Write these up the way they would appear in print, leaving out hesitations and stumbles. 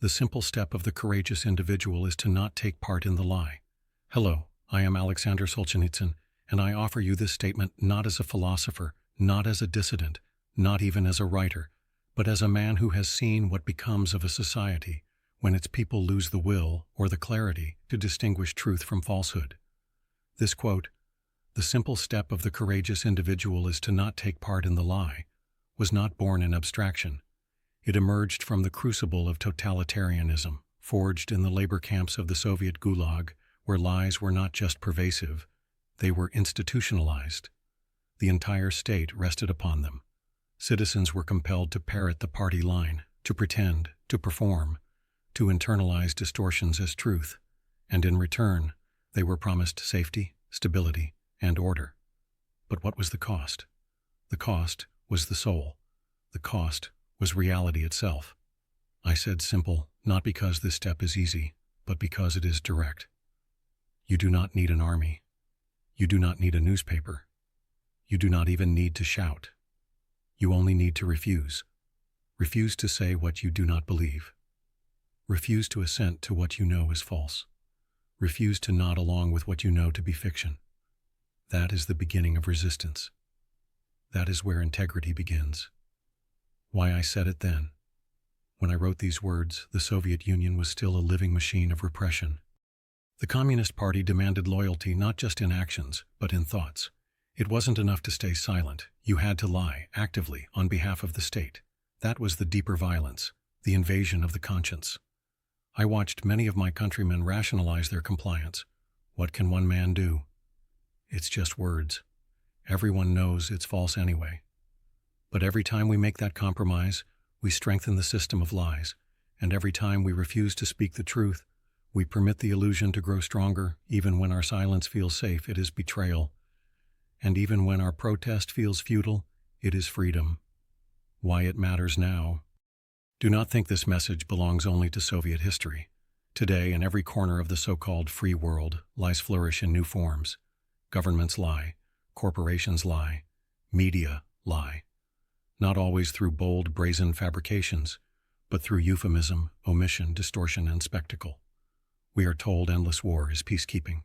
The simple step of the courageous individual is to not take part in the lie. Hello, I am Alexander Solzhenitsyn, and I offer you this statement not as a philosopher, not as a dissident, not even as a writer, but as a man who has seen what becomes of a society when its people lose the will or the clarity to distinguish truth from falsehood. This quote, "The simple step of the courageous individual is to not take part in the lie," was not born in abstraction. It emerged from the crucible of totalitarianism, forged in the labor camps of the Soviet Gulag, where lies were not just pervasive, they were institutionalized. The entire state rested upon them. Citizens were compelled to parrot the party line, to pretend, to perform, to internalize distortions as truth, and in return, they were promised safety, stability, and order. But what was the cost? The cost was the soul. The cost was reality itself. I said simple, not because this step is easy, but because it is direct. You do not need an army. You do not need a newspaper. You do not even need to shout. You only need to refuse. Refuse to say what you do not believe. Refuse to assent to what you know is false. Refuse to nod along with what you know to be fiction. That is the beginning of resistance. That is where integrity begins. Why I said it then. When I wrote these words, the Soviet Union was still a living machine of repression. The Communist Party demanded loyalty not just in actions, but in thoughts. It wasn't enough to stay silent. You had to lie, actively, on behalf of the state. That was the deeper violence, the invasion of the conscience. I watched many of my countrymen rationalize their compliance. What can one man do? It's just words. Everyone knows it's false anyway. But every time we make that compromise, we strengthen the system of lies, and every time we refuse to speak the truth, we permit the illusion to grow stronger. Even when our silence feels safe, it is betrayal. And even when our protest feels futile, it is freedom. Why it matters now. Do not think this message belongs only to Soviet history. Today, in every corner of the so-called free world, lies flourish in new forms. Governments lie. Corporations lie. Media lie. Not always through bold, brazen fabrications, but through euphemism, omission, distortion, and spectacle. We are told endless war is peacekeeping.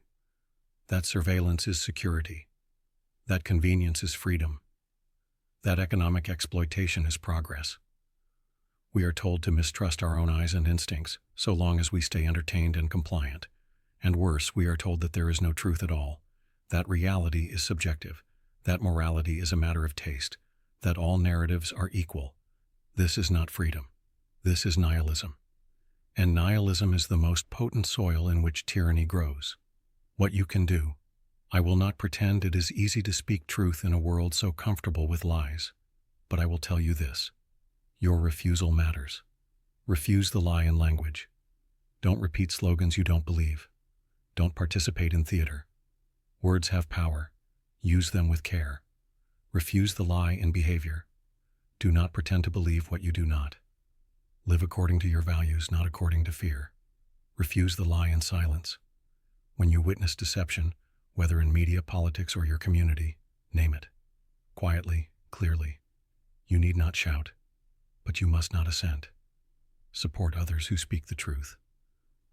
That surveillance is security. That convenience is freedom. That economic exploitation is progress. We are told to mistrust our own eyes and instincts, so long as we stay entertained and compliant. And worse, we are told that there is no truth at all, that reality is subjective, that morality is a matter of taste, that all narratives are equal. This is not freedom. This is nihilism. And nihilism is the most potent soil in which tyranny grows. What you can do. I will not pretend it is easy to speak truth in a world so comfortable with lies, but I will tell you this. Your refusal matters. Refuse the lie in language. Don't repeat slogans you don't believe. Don't participate in theater. Words have power. Use them with care. Refuse the lie in behavior. Do not pretend to believe what you do not. Live according to your values, not according to fear. Refuse the lie in silence. When you witness deception, whether in media, politics, or your community, name it. Quietly, clearly. You need not shout, but you must not assent. Support others who speak the truth.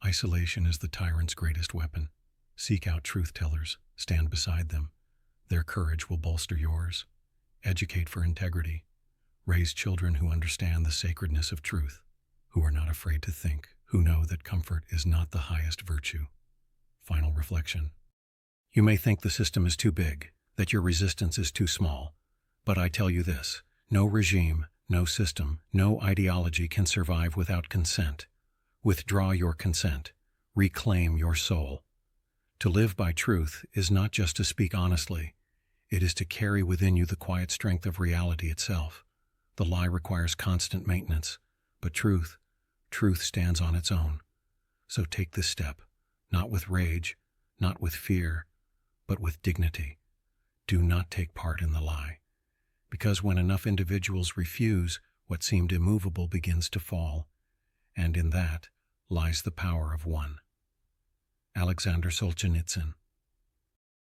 Isolation is the tyrant's greatest weapon. Seek out truth tellers, stand beside them. Their courage will bolster yours. Educate for integrity. Raise children who understand the sacredness of truth, who are not afraid to think, who know that comfort is not the highest virtue. Final reflection. You may think the system is too big, that your resistance is too small, but I tell you this, no regime, no system, no ideology can survive without consent. Withdraw your consent. Reclaim your soul. To live by truth is not just to speak honestly. It is to carry within you the quiet strength of reality itself. The lie requires constant maintenance, but truth stands on its own. So take this step, not with rage, not with fear, but with dignity. Do not take part in the lie. Because when enough individuals refuse, what seemed immovable begins to fall, and in that lies the power of one. Alexander Solzhenitsyn.